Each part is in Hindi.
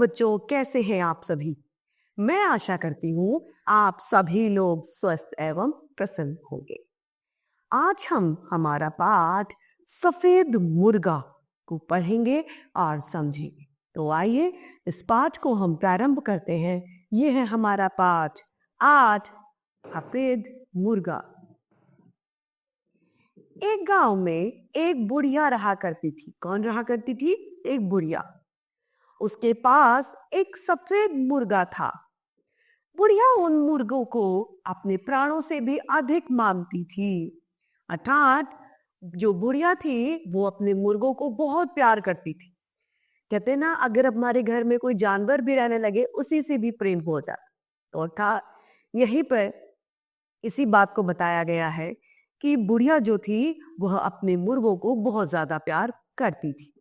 बच्चों, कैसे हैं आप सभी? मैं आशा करती हूँ आप सभी लोग स्वस्थ एवं प्रसन्न होंगे। आज हम हमारा पाठ सफेद मुर्गा को पढ़ेंगे और समझेंगे। तो आइए इस पाठ को हम प्रारंभ करते हैं। ये है हमारा पाठ 8 सफेद मुर्गा। एक गांव में एक बुढ़िया रहा करती थी। कौन रहा करती थी? एक बुढ़िया। उसके पास एक सफेद मुर्गा था। बुढ़िया उन मुर्गों को अपने प्राणों से भी अधिक मानती थी। अर्थात जो बुढ़िया थी वो अपने मुर्गों को बहुत प्यार करती थी। कहते ना, अगर हमारे घर में कोई जानवर भी रहने लगे उसी से भी प्रेम हो जाता। तो अर्थात यहीं पर इसी बात को बताया गया है कि बुढ़िया जो थी वह अपने मुर्गों को बहुत ज्यादा प्यार करती थी।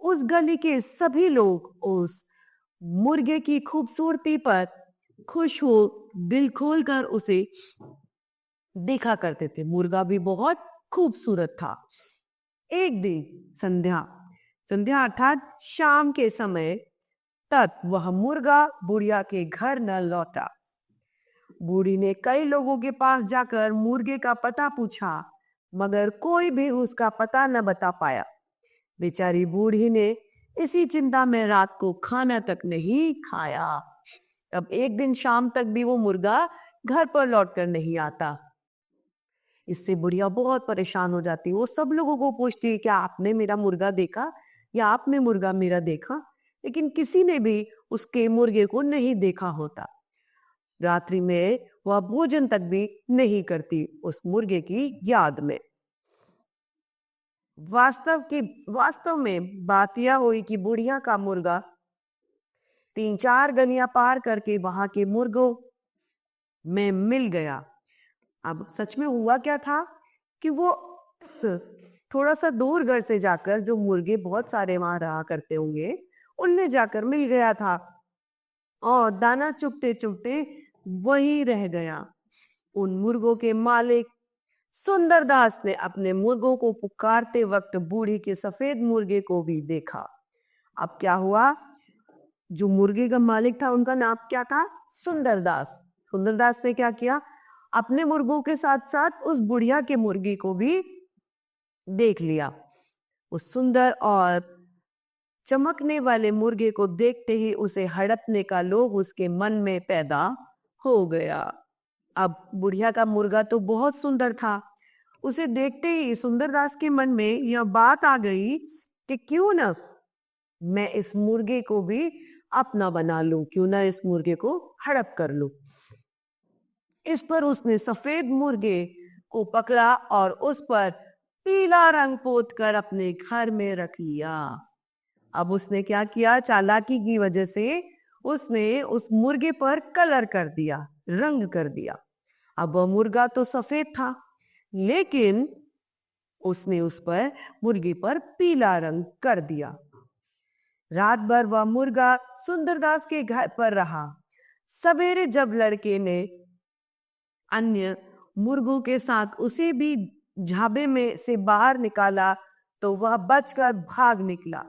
उस गली के सभी लोग उस मुर्गे की खूबसूरती पर खुश हो दिल खोलकर उसे देखा करते थे। मुर्गा भी बहुत खूबसूरत था। एक दिन संध्या संध्या अर्थात शाम के समय तक वह मुर्गा बुढ़िया के घर न लौटा। बूढ़ी ने कई लोगों के पास जाकर मुर्गे का पता पूछा, मगर कोई भी उसका पता न बता पाया। बेचारी बूढ़ी ने इसी चिंता में रात को खाना तक नहीं खाया। अब एक दिन शाम तक भी वो मुर्गा घर पर लौटकर नहीं आता। इससे बुढ़िया बहुत परेशान हो जाती। वो सब लोगों को पूछती, क्या आपने मेरा मुर्गा देखा या आपने मुर्गा मेरा देखा? लेकिन किसी ने भी उसके मुर्गे को नहीं देखा होता। रात्रि में वह भोजन तक भी नहीं करती उस मुर्गे की याद में। वास्तव में बात यह हुई कि बुढ़िया का मुर्गा 3-4 गलियां पार करके वहां के मुर्गों में मिल गया। अब सच में हुआ क्या था कि वो थोड़ा सा दूर घर से जाकर, जो मुर्गे बहुत सारे वहां रहा करते होंगे, उनमें जाकर मिल गया था और दाना चुगते चुगते वहीं रह गया। उन मुर्गों के मालिक सुंदरदास ने अपने मुर्गों को पुकारते वक्त बूढ़ी के सफेद मुर्गे को भी देखा। अब क्या हुआ? जो मुर्गे का मालिक था उनका नाम क्या था? सुंदरदास। सुंदरदास ने क्या किया? अपने मुर्गों के साथ साथ उस बुढ़िया के मुर्गी को भी देख लिया। उस सुंदर और चमकने वाले मुर्गे को देखते ही उसे हड़पने का लोभ उसके मन में पैदा हो गया। अब बुढ़िया का मुर्गा तो बहुत सुंदर था। उसे देखते ही सुंदरदास के मन में यह बात आ गई कि क्यों ना मैं इस मुर्गे को भी अपना बना लूं, क्यों ना इस मुर्गे को हड़प कर लूं। इस पर उसने सफेद मुर्गे को पकड़ा और उस पर पीला रंग पोत कर अपने घर में रख लिया। अब उसने क्या किया? चालाकी की वजह से उसने उस मुर्गे पर कलर कर दिया, रंग कर दिया। अब वह मुर्गा तो सफेद था, लेकिन उसने उस पर मुर्गे पर पीला रंग कर दिया। रात भर वह मुर्गा सुंदरदास के घर पर रहा। सवेरे जब लड़के ने अन्य मुर्गों के साथ उसे भी झाबे में से बाहर निकाला तो वह बचकर भाग निकला।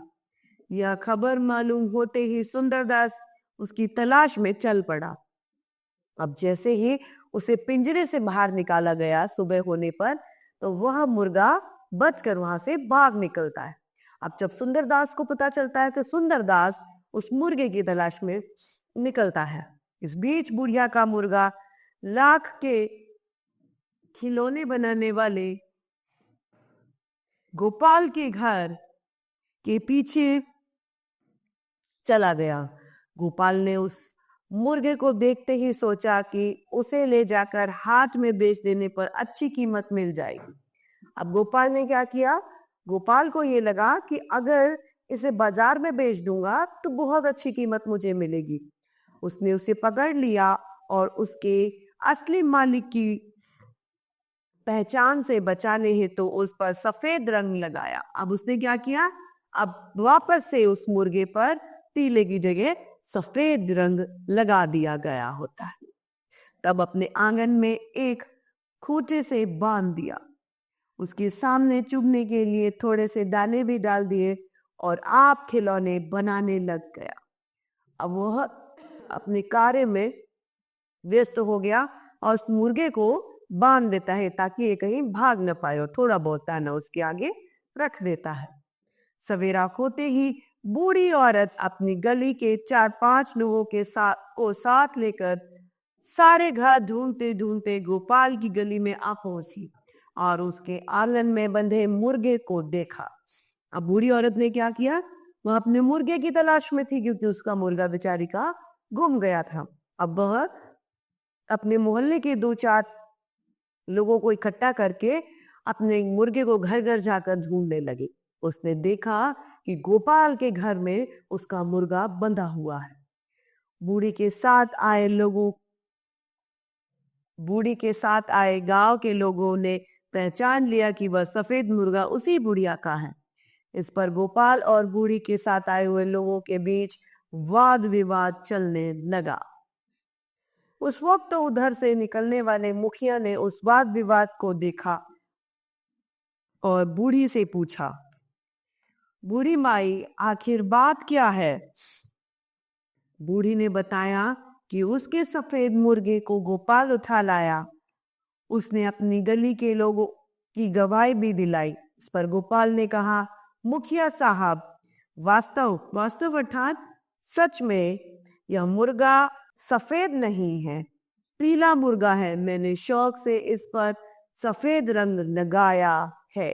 यह खबर मालूम होते ही सुंदरदास उसकी तलाश में चल पड़ा। अब जैसे ही उसे पिंजरे से बाहर निकाला गया सुबह होने पर, तो वह मुर्गा बचकर वहां से भाग निकलता है। अब जब सुंदरदास को पता चलता है कि सुंदरदास उस मुर्गे की तलाश में निकलता है, इस बीच बुढ़िया का मुर्गा लाख के खिलौने बनाने वाले गोपाल के घर के पीछे चला गया। गोपाल ने उस मुर्गे को देखते ही सोचा कि उसे ले जाकर हाट में बेच देने पर अच्छी कीमत मिल जाएगी। अब गोपाल ने क्या किया? गोपाल को ये लगा कि अगर इसे बाजार में बेच दूंगा तो बहुत अच्छी कीमत मुझे मिलेगी। उसने उसे पकड़ लिया और उसके असली मालिक की पहचान से बचाने हेतु तो उस पर सफेद रंग लगाया। अब उसने क्या किया? अब वापस से उस मुर्गे पर पीले की जगह सफेद रंग लगा दिया गया होता है। तब अपने आंगन में एक खूंटे से बांध दिया। उसके सामने चुगने के लिए थोड़े से दाने भी डाल दिए और आप खिलौने बनाने लग गया। अब वह अपने कार्य में व्यस्त हो गया और उस मुर्गे को बांध देता है ताकि ये कहीं भाग न पाए, और थोड़ा बहुत दाना उसके आगे रख देता है। सवेरा होते ही बूढ़ी औरत अपनी गली के 4-5 लोगों के साथ लेकर सारे घर ढूंढते ढूंढते गोपाल की गली में आ पहुंची और उसके आंगन में बंधे मुर्गे को देखा। अब बूढ़ी औरत ने क्या किया, वह अपने मुर्गे की तलाश में थी क्योंकि उसका मुर्गा बेचारी का गुम गया था। अब वह अपने मोहल्ले के 2-4 लोगों को इकट्ठा करके अपने मुर्गे को घर घर जाकर ढूंढने लगी। उसने देखा कि गोपाल के घर में उसका मुर्गा बंधा हुआ है। बूढ़ी के साथ आए गांव के लोगों ने पहचान लिया कि वह सफेद मुर्गा उसी बुढ़िया का है। इस पर गोपाल और बूढ़ी के साथ आए हुए लोगों के बीच वाद विवाद चलने लगा। उस वक्त तो उधर से निकलने वाले मुखिया ने उस वाद विवाद को देखा और बूढ़ी से पूछा, बूढ़ी माई आखिर बात क्या है? बूढ़ी ने बताया कि उसके सफेद मुर्गे को गोपाल उठा लाया। उसने अपनी गली के लोगों की गवाही भी दिलाई। इस पर गोपाल ने कहा, मुखिया साहब, वास्तव अर्थात सच में यह मुर्गा सफेद नहीं है, पीला मुर्गा है। मैंने शौक से इस पर सफेद रंग लगाया है।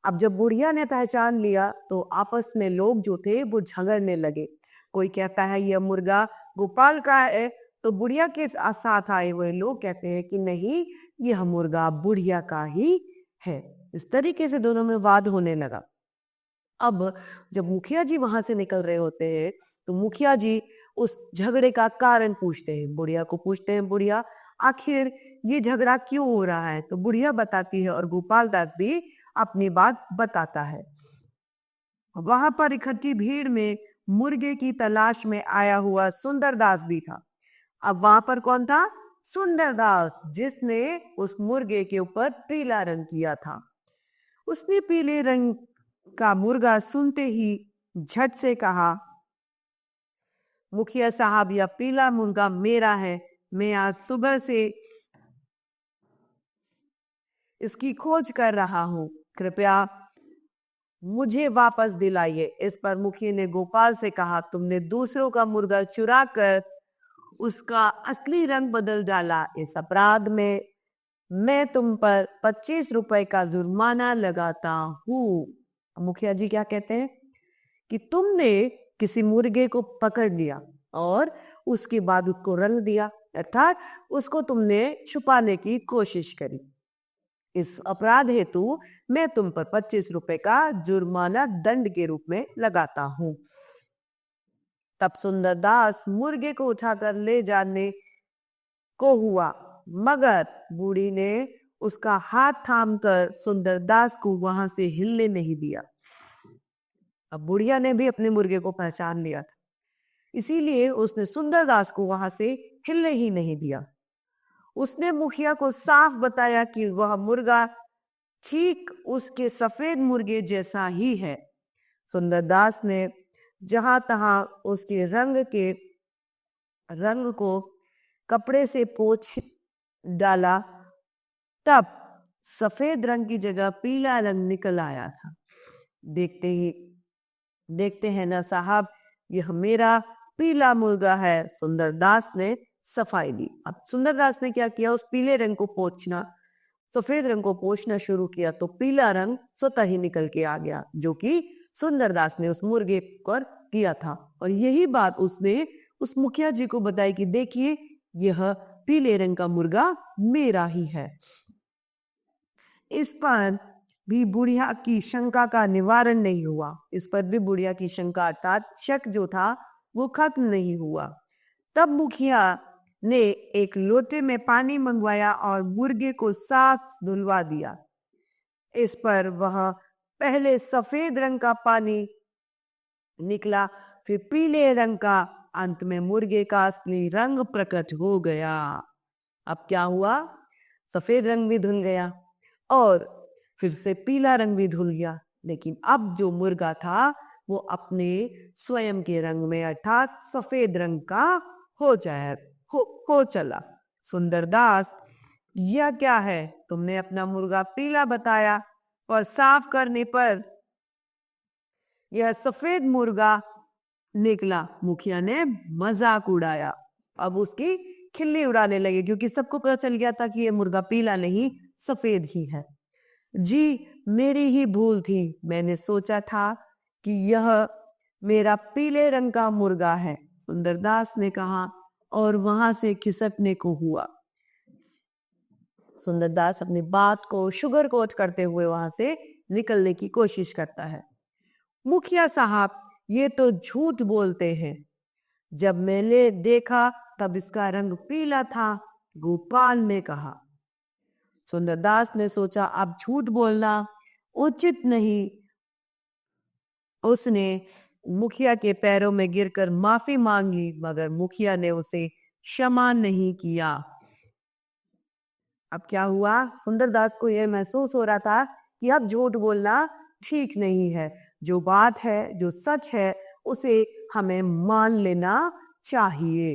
अब जब बुढ़िया ने पहचान लिया तो आपस में लोग जो थे वो झगड़ने लगे। कोई कहता है यह मुर्गा गोपाल का है, तो बुढ़िया के साथ आए हुए लोग कहते हैं कि नहीं, यह मुर्गा बुढ़िया का ही है। इस तरीके से दोनों में वाद होने लगा। अब जब मुखिया जी वहां से निकल रहे होते हैं तो मुखिया जी उस झगड़े का कारण पूछते हैं, बुढ़िया को पूछते हैं, बुढ़िया आखिर ये झगड़ा क्यों हो रहा है? तो बुढ़िया बताती है और गोपाल दास भी अपनी बात बताता है। वहां पर इकट्ठी भीड़ में मुर्गे की तलाश में आया हुआ सुंदरदास भी था। अब वहां पर कौन था? सुंदरदास, जिसने उस मुर्गे के ऊपर पीला रंग किया था। उसने पीले रंग का मुर्गा सुनते ही झट से कहा, मुखिया साहब, यह पीला मुर्गा मेरा है। मैं आज सुबह से इसकी खोज कर रहा हूं, कृपया मुझे वापस दिलाइए। इस पर मुखिया ने गोपाल से कहा, तुमने दूसरों का मुर्गा चुरा कर उसका असली रंग बदल डाला। इस अपराध में मैं तुम पर 25 रुपए का जुर्माना लगाता हूँ। मुखिया जी क्या कहते हैं कि तुमने किसी मुर्गे को पकड़ लिया और उसके बाद उसको रंग दिया, अर्थात उसको तुमने छुपाने की कोशिश करी। इस अपराध हेतु मैं तुम पर 25 रुपए का जुर्माना दंड के रूप में लगाता हूं। तब सुंदरदास मुर्गे को उठाकर ले जाने को हुआ, मगर बूढ़ी ने उसका हाथ थामकर सुंदरदास को वहां से हिलने नहीं दिया। अब बुढ़िया ने भी अपने मुर्गे को पहचान लिया था, इसीलिए उसने सुंदरदास को वहां से हिलने ही नहीं दिया। उसने मुखिया को साफ बताया कि वह मुर्गा ठीक उसके सफेद मुर्गे जैसा ही है। सुंदरदास ने जहां तहां उसके रंग को कपड़े से पोंछ डाला, तब सफेद रंग की जगह पीला रंग निकल आया था। देखते हैं ना साहब, यह मेरा पीला मुर्गा है। सुंदरदास ने सफाई दी। अब सुंदरदास ने क्या किया, उस पीले रंग को पोंछना, सफेद रंग को पोंछना शुरू किया तो पीला रंग स्वतः ही निकल के आ गया, जो कि सुंदरदास ने उस मुर्गे पर किया था। और यही बात उसने उस मुखिया जी को बताई कि देखिए, यह पीले रंग का मुर्गा मेरा ही है। इस पर भी बुढ़िया की शंका का निवारण नहीं हुआ। इस पर भी बुढ़िया की शंका अर्थात शक जो था वो खत्म नहीं हुआ। तब मुखिया ने एक लोटे में पानी मंगवाया और मुर्गे को साफ धुलवा दिया। इस पर वह पहले सफेद रंग का पानी निकला, फिर पीले रंग का, अंत में मुर्गे का असली रंग प्रकट हो गया। अब क्या हुआ, सफेद रंग भी धुल गया और फिर से पीला रंग भी धुल गया, लेकिन अब जो मुर्गा था वो अपने स्वयं के रंग में अर्थात सफेद रंग का हो चला। सुंदरदास, यह क्या है? तुमने अपना मुर्गा पीला बताया और साफ करने पर यह सफेद मुर्गा निकला। मुखिया ने मजाक उड़ाया। अब उसकी खिल्ली उड़ाने लगे क्योंकि सबको पता चल गया था कि यह मुर्गा पीला नहीं सफेद ही है। जी, मेरी ही भूल थी। मैंने सोचा था कि यह मेरा पीले रंग का मुर्गा है, सुंदरदास ने कहा और वहां से खिसकने को हुआ। सुंदरदास अपनी बात को शुगर कोट करते हुए वहां से निकलने की कोशिश करता है। मुखिया साहब, ये तो झूठ बोलते हैं। जब मैंने देखा तब इसका रंग पीला था, गोपाल ने कहा। सुंदरदास ने सोचा अब झूठ बोलना उचित नहीं। उसने मुखिया के पैरों में गिरकर माफी मांग ली, मगर मुखिया ने उसे क्षमा नहीं किया। अब क्या हुआ? सुंदरदास को यह महसूस हो रहा था कि अब झूठ बोलना ठीक नहीं है। जो बात है, जो सच है, उसे हमें मान लेना चाहिए।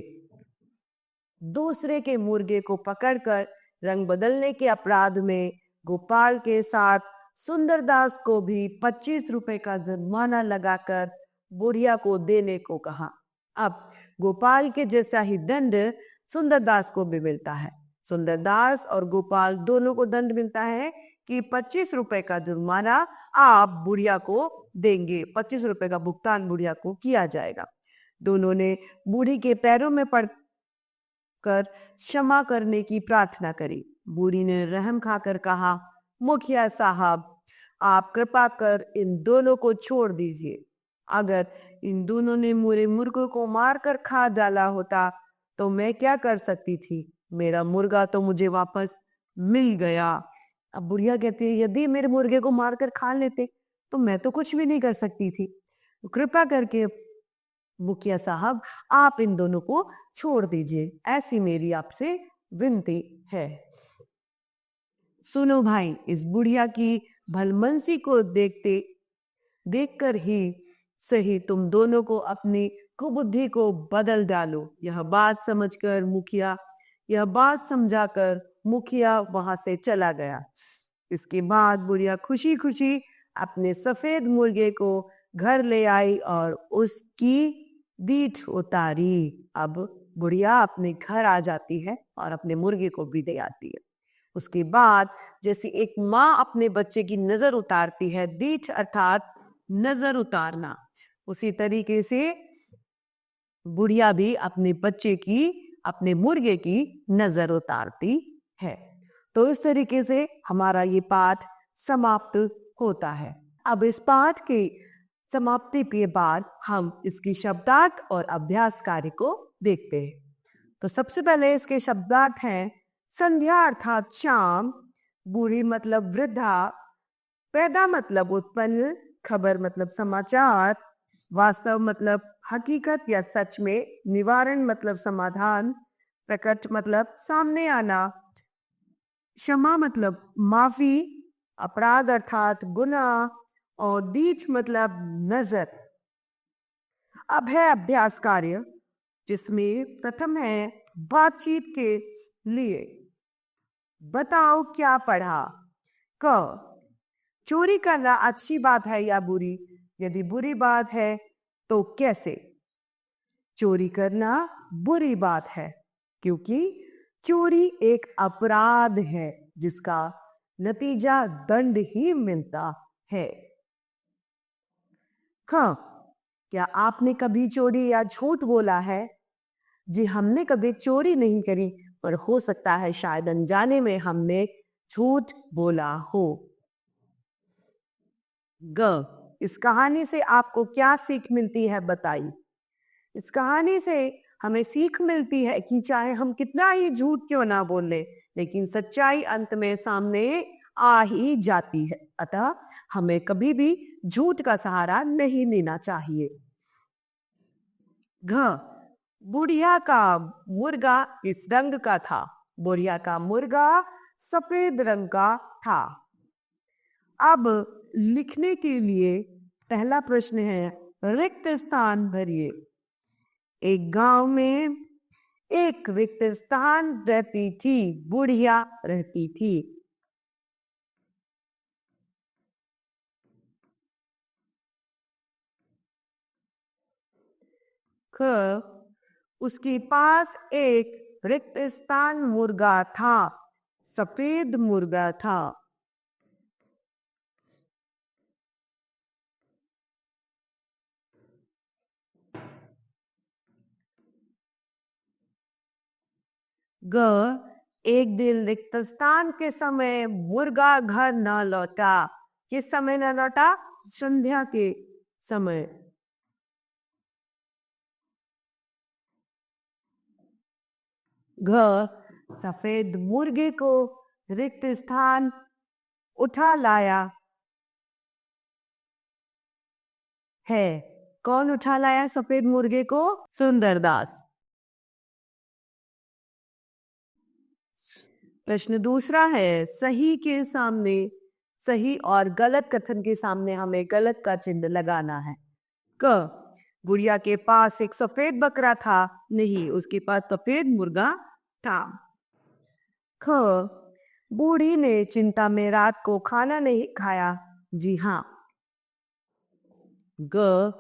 दूसरे के मुर्गे को पकड़कर रंग बदलने के अपराध में गोपाल के साथ सुंदरदास को भी 25 रुपए का जुर्माना लगाकर बुढ़िया को देने को कहा। अब गोपाल के जैसा ही दंड सुंदरदास को भी मिलता है। सुंदरदास और गोपाल दोनों को दंड मिलता है कि 25 रुपए का जुर्माना आप बुढ़िया को देंगे। 25 रुपए का भुगतान बुढ़िया को किया जाएगा। दोनों ने बूढ़ी के पैरों में पड़ कर क्षमा करने की प्रार्थना करी। बूढ़ी ने रहम खाकर कहा, मुखिया साहब, आप कृपा कर इन दोनों को छोड़ दीजिए। अगर इन दोनों ने मेरे मुर्गे को मारकर खा डाला होता तो मैं क्या कर सकती थी? मेरा मुर्गा तो मुझे वापस मिल गया। अब बुढ़िया कहती है, यदि मेरे मुर्गे को मारकर खा लेते तो मैं तो कुछ भी नहीं कर सकती थी। कृपा करके मुखिया साहब, आप इन दोनों को छोड़ दीजिए, ऐसी मेरी आपसे विनती है। सुनो भाई, इस बुढ़िया की भलमनसी को देखकर ही सही तुम दोनों को अपनी कुबुद्धि को बदल डालो। यह बात समझाकर मुखिया वहां से चला गया। इसके बाद बुढ़िया खुशी खुशी अपने सफेद मुर्गे को घर ले आई और उसकी दीठ उतारी। अब बुढ़िया अपने घर आ जाती है और अपने मुर्गे को भी दे आती है। उसके बाद जैसे एक माँ अपने बच्चे की नजर उतारती है, दीठ अर्थात नजर उतारना, उसी तरीके से बुढ़िया भी अपने मुर्गे की नजर उतारती है। तो इस तरीके से हमारा ये पाठ समाप्त होता है। अब इस पाठ की समाप्ति के बाद हम इसकी शब्दार्थ और अभ्यास कार्य को देखते हैं। तो सबसे पहले इसके शब्दार्थ हैं संध्या अर्थात शाम, बूढ़ी मतलब वृद्धा, पैदा मतलब उत्पन्न, खबर मतलब समाचार, वास्तव मतलब हकीकत या सच में, निवारण मतलब समाधान, प्रकट मतलब सामने आना, क्षमा मतलब माफी, अपराध अर्थात गुनाह, और दीठ मतलब नजर। अब है अभ्यास कार्य, जिसमें प्रथम है बातचीत के लिए। बताओ क्या पढ़ा? क, चोरी करना अच्छी बात है या बुरी? यदि बुरी बात है तो कैसे? चोरी करना बुरी बात है क्योंकि चोरी एक अपराध है जिसका नतीजा दंड ही मिलता है। ख, क्या आपने कभी चोरी या झूठ बोला है? जी, हमने कभी चोरी नहीं करी, पर हो सकता है शायद अनजाने में हमने झूठ बोला हो। ग, इस कहानी से आपको क्या सीख मिलती है बताइए। इस कहानी से हमें सीख मिलती है कि चाहे हम कितना ही झूठ क्यों ना बोले, लेकिन सच्चाई अंत में सामने आ ही जाती है। अतः हमें कभी भी झूठ का सहारा नहीं लेना चाहिए। घ, बुढ़िया का मुर्गा इस रंग का था। बुढ़िया का मुर्गा सफेद रंग का था। अब लिखने के लिए पहला प्रश्न है, रिक्त स्थान भरिए। एक गांव में एक रिक्त स्थान रहती थी, बुढ़िया रहती थी। ख, उसके पास एक रिक्त स्थान मुर्गा था, सफेद मुर्गा था। ग, एक दिन रिक्त स्थान के समय मुर्गा घर न लौटा। किस समय न लौटा? संध्या के समय। घ, सफेद मुर्गे को रिक्त स्थान उठा लाया है। कौन उठा लाया सफेद मुर्गे को? सुंदरदास। प्रश्न दूसरा है, सही के सामने, सही और गलत कथन के सामने हमें गलत का चिन्ह लगाना है। क, बुढ़िया के पास एक सफेद बकरा था। नहीं, उसके पास सफेद मुर्गा था। ख, बूढ़ी ने चिंता में रात को खाना नहीं खाया। जी हाँ। ग,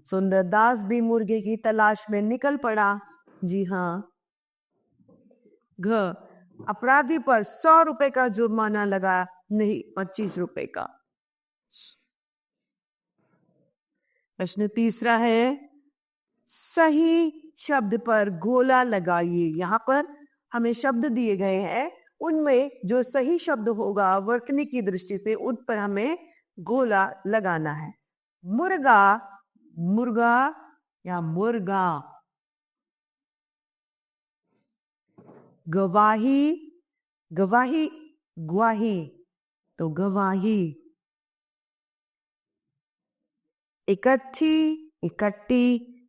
सुंदरदास भी मुर्गे की तलाश में निकल पड़ा। जी हाँ। घ, अपराधी पर 100 रुपए का जुर्माना लगा। नहीं, 25 रुपए का। प्रश्न तीसरा है, सही शब्द पर गोला लगाइए। यहाँ पर हमें शब्द दिए गए हैं, उनमें जो सही शब्द होगा वर्तनी की दृष्टि से उन पर हमें गोला लगाना है। मुर्गा, मुर्गा या मुर्गा। गवाही, गवाही, ग्वाही, तो गवाही। इकट्ठी, इकट्ठी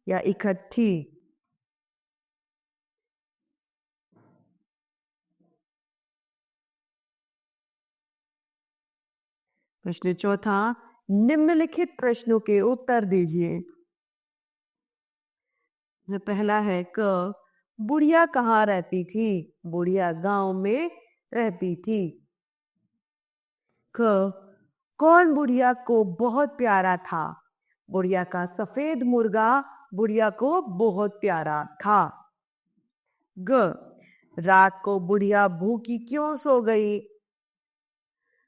या इकट्ठी। प्रश्न चौथा, निम्नलिखित प्रश्नों के उत्तर दीजिए। पहला है, क, बुढ़िया कहाँ रहती थी? बुढ़िया गांव में रहती थी। क, कौन बुढ़िया को बहुत प्यारा था? बुढ़िया का सफेद मुर्गा बुढ़िया को बहुत प्यारा था। ग, रात को बुढ़िया भूखी क्यों सो गई?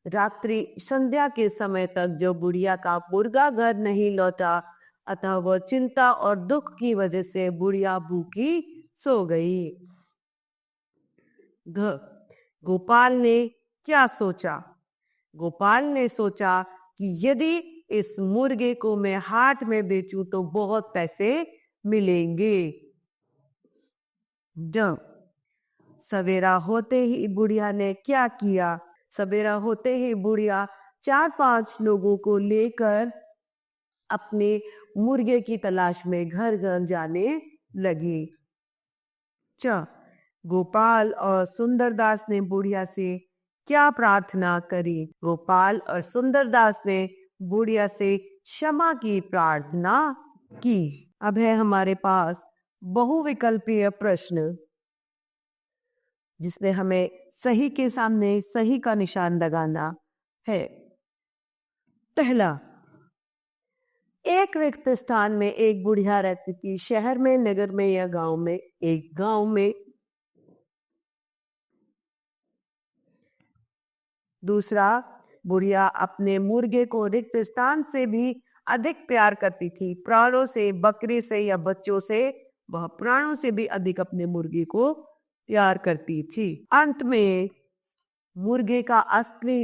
रात्रि संध्या के समय तक जो बुढ़िया का मुर्गा घर नहीं लौटा, अतः वह चिंता और दुख की वजह से बुढ़िया भूखी सो गई। घ, गोपाल ने क्या सोचा? गोपाल ने सोचा कि यदि इस मुर्गे को मैं हाट में बेचूं तो बहुत पैसे मिलेंगे। ड, सवेरा होते ही बुढ़िया ने क्या किया? सवेरा होते ही बुढ़िया 4-5 लोगों को लेकर अपने मुर्गे की तलाश में घर घर जाने लगी। च, गोपाल और सुंदरदास ने बुढ़िया से क्या प्रार्थना करी? गोपाल और सुंदरदास ने बुढ़िया से क्षमा की प्रार्थना की। अब है हमारे पास बहुविकल्पीय प्रश्न, जिसमें हमें सही के सामने सही का निशान लगाना है। पहला, एक रिक्त स्थान में एक बुढ़िया रहती थी। शहर में, नगर में या गांव में? एक गांव में। दूसरा, बुढ़िया अपने मुर्गे को रिक्त स्थान से भी अधिक प्यार करती थी। प्राणों से, बकरे से या बच्चों से, वह प्राणों से भी अधिक अपने मुर्गे को प्यार करती थी। अंत में मुर्गे का असली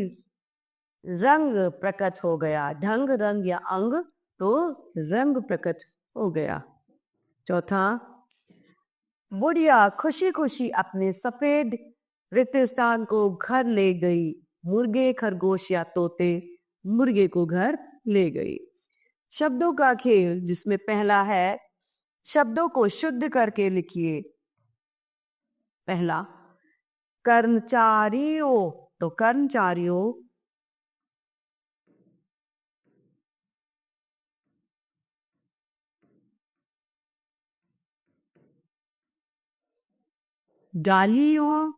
रंग प्रकट हो गया। ढंग, रंग या अंग, तो रंग प्रकट हो गया। चौथा, बुढ़िया खुशी खुशी अपने सफेद रिक्त स्थान को घर ले गई। मुर्गे, खरगोश या तोते मुर्गे को घर ले गई। शब्दों का खेल, जिसमें पहला है, शब्दों को शुद्ध करके लिखिए। पहला, कर्मचारियों, तो कर्मचारियों। डालियों,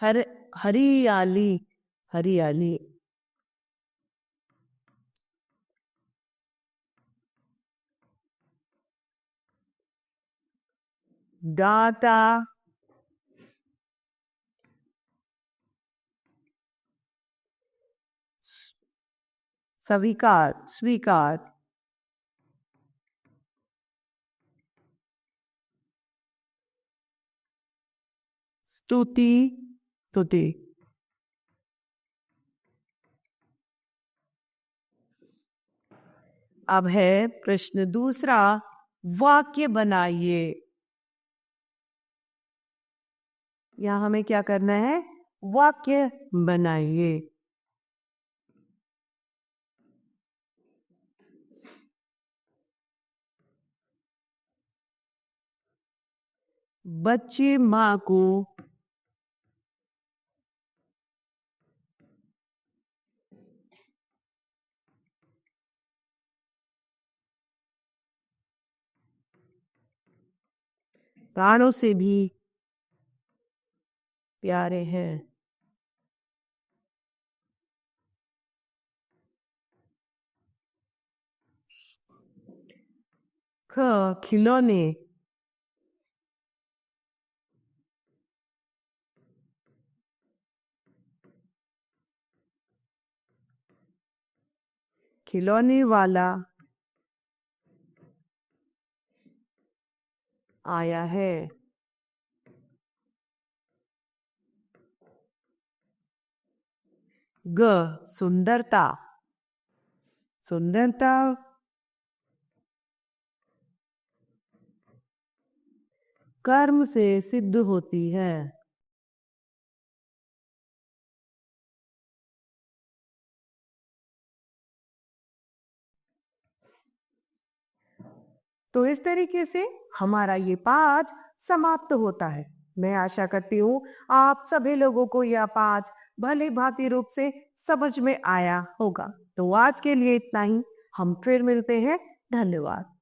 हर हरियाली, हरियाली, डाटा, स्वीकार, स्वीकार, स्तुति, स्तुति। अब है प्रश्न दूसरा, वाक्य बनाइए। यहां हमें क्या करना है? वाक्य बनाइए। बच्चे माँ को प्राणों से भी प्यारे हैं। खिलौने, खिलौने वाला आया है। ग, सुंदरता, सुंदरता कर्म से सिद्ध होती है। तो इस तरीके से हमारा ये पाठ समाप्त होता है। मैं आशा करती हूँ आप सभी लोगों को यह पाठ भली भांति रूप से समझ में आया होगा। तो आज के लिए इतना ही, हम फिर मिलते हैं। धन्यवाद।